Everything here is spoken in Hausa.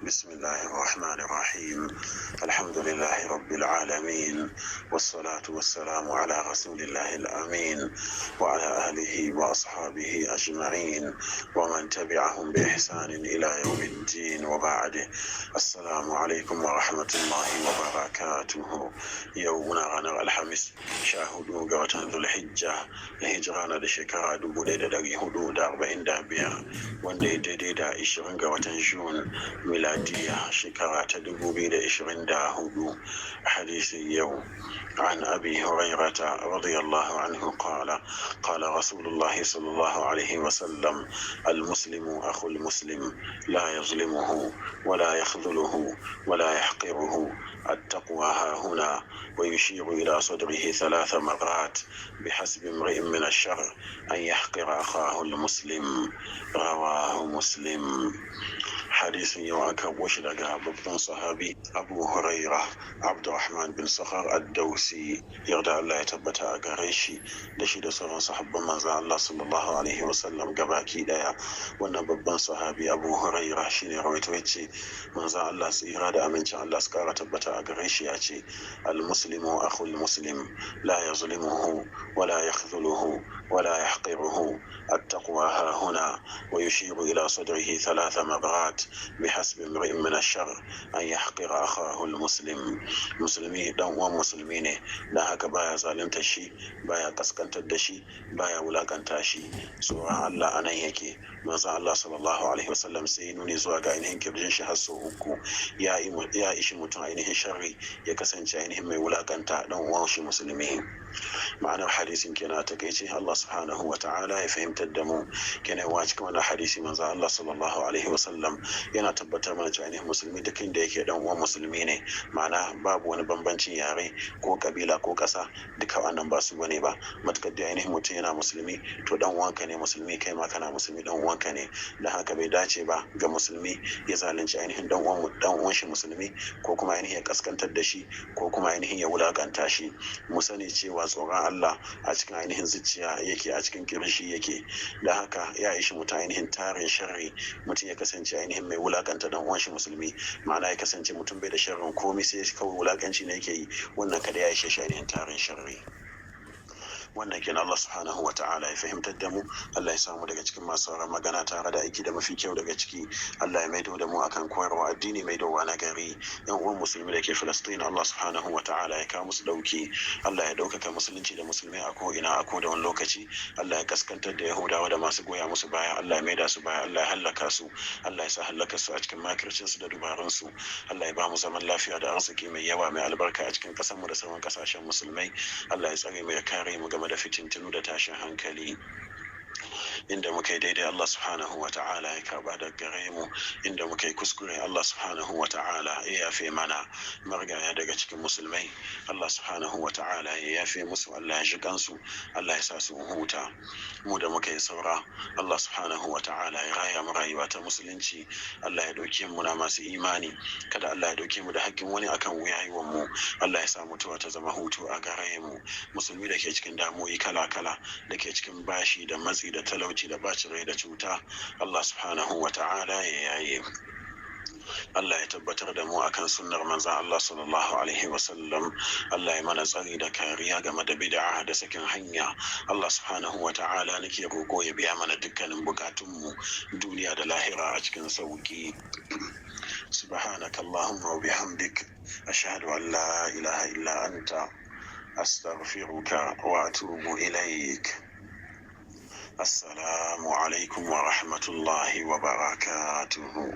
بسم الله الرحمن الرحيم. الحمد لله رب العالمين، والصلاة والسلام على رسول الله الأمين وعلى آله وأصحابه أجمعين ومن تبعهم بإحسان إلى يوم الدين، وبعد. السلام عليكم ورحمة الله وبركاته. يومنا غنر الحمس شاهدوا قوة ذو الحجة لهجرانا لشكرا دبودي داري حدود 45 وندي ديدا 20 قوة جون ميلادية شكرا تدبوبي 24. حديث يوم عن أبي هريرة رضي الله عنه قال قال رسول الله صلى الله عليه وسلم: المسلم أخو المسلم لا يظلمه ولا يخذله ولا يحقره، التقوى ها هنا، ويشير إلى صدره 3 مرات: بحسب امرئ من الشر أن يحقر أخاه المسلم. رواه مسلم. حديث يوعك وشلقها ببن صحابي أبو هريرة عبد الرحمن بن صخر الدوسي يرضى الله يتبتها أغريشي دشي دسوران صحابة منزع الله صلى الله عليه وسلم قباكي دايا وانا ببن صحابي أبو هريرة شيني رويتويتي منزع الله سيرادة أمين شاء الله سكارة تبتها أغريشي أتي: المسلم أخو المسلم لا يظلمه ولا يخذله ولا يحقره، التقوى ها هنا، ويشير إلى صدره 3 مرات: بحسب امرئ من الشر أن يحقر أخاه المسلم. مسلمي دان uwan musulmi ne, dan haka baya zalunta shi, baya kaskantar da shi, baya wulakanta shi. Tsoron Allah anan yake. Manzo Allah sallallahu alaihi wasallam sai nuni zuwa ga ainihin kirjin shi har sau 3 ya ishi mutum ainihin sharri ya kasance ainihin mai wulakanta dan uwan shi musulmi. ma'anar hadisin kenan ta kai ce Allah subhanahu wa ta'ala ya fahimtar da mu kenan wa cikin wannan hadisi manzo Allah sallallahu alaihi wasallam yana tabbatar mana cewa ainihin musulmi duk inda yake dan uwan musulmi ne, ma'ana babu wani bambancin yare ko kabila ko kasa, duka wannan ba su bane ba. Matakar da ainihin mutum yana musulmi to dan uwanka ne musulmi, kai ma kana musulmi dan uwanka ne. Dan haka bai dace ba ga musulmi ya zalunci ainihin dan uwan shi musulmi, ko kuma ainihin ya kaskantar da shi, ko kuma ainihin ya wulakanta shi. Mu sani cewa tsoron Allah a cikin ainihin zuciya yake, a cikin kirshi yake. Da haka ya ishi mutum ainihin tarin sharri mutum ya kasance ainihin mai wulakanta dan uwan shi musulmi, ma'ana ya kasance mutum bai da sharrin komai sai kawai wulakanci ne yake yi, wannan kada ya ishe shi ainihin tarin sharri. Wannan kenan Allah subhanahu wa ta'ala ya fahimtar da mu. Allah ya samu daga cikin masu sauran magana tare da aiki da mafi kyau daga ciki. Allah ya maido da mu akan koyarwa addini maidowa na gari. Yan uwan musulmi da ke Filistin, Allah subhanahu wa ta'ala ya kawo musu dauki. Allah ya daukaka musulunci da musulmai a ko ina, a ko da wani lokaci. Allah ya kaskantar da Yahudawa da masu goya musu baya. Allah ya maida su baya. Allah ya hallaka su. Allah ya sa hallaka su a cikin makircin su da dubarun su. Allah ya ba mu zaman lafiya da arziki mai yawa mai albarka a cikin kasar mu da sauran kasashen musulmai. Allah ya tsare mu ya kare mu game da fitintunu da tashin hankali. Inda muka yi daidai Allah subhanahu wa ta'ala ya karba da gare mu, inda muka yi kuskure Allah subhanahu wa ta'ala ya yafe mana. Margaya daga cikin musulmai Allah subhanahu wa ta'ala ya yafe musu, Allah ya ji kansu, Allah ya sa su huta. Mu da muka yi saura Allah subhanahu wa ta'ala ya raya mu rayuwa ta musulunci. Allah ya dauke mu na masu imani, kada Allah ya dauke mu da hakkin wani akan wuyayiwan mu. Allah ya sa mutuwa ta zama hutu a gare mu. Musulmi da ke cikin damuwoyi kala-kala, da ke cikin bashi da matsi da talauci da bacin rai da cuta, Allah subhanahu wa ta'ala ya yaye. Allah ya tabbatar da mu akan sunnar manzon Allah sallallahu alaihi wasallam. Allah ya mana tsari da kariya game da bid'a da sakin hanya. Allah subhanahu wa ta'ala nake roƙo ya biya mana dukkanin bukatunmu duniya da lahira a cikin sauki. Subhanaka Allahumma wa bihamdik, ashhadu an la ilaha illa anta, astaghfiruka wa atubu ilaik. Assalamu alaikum wa rahmatullahi wa barakatuhu.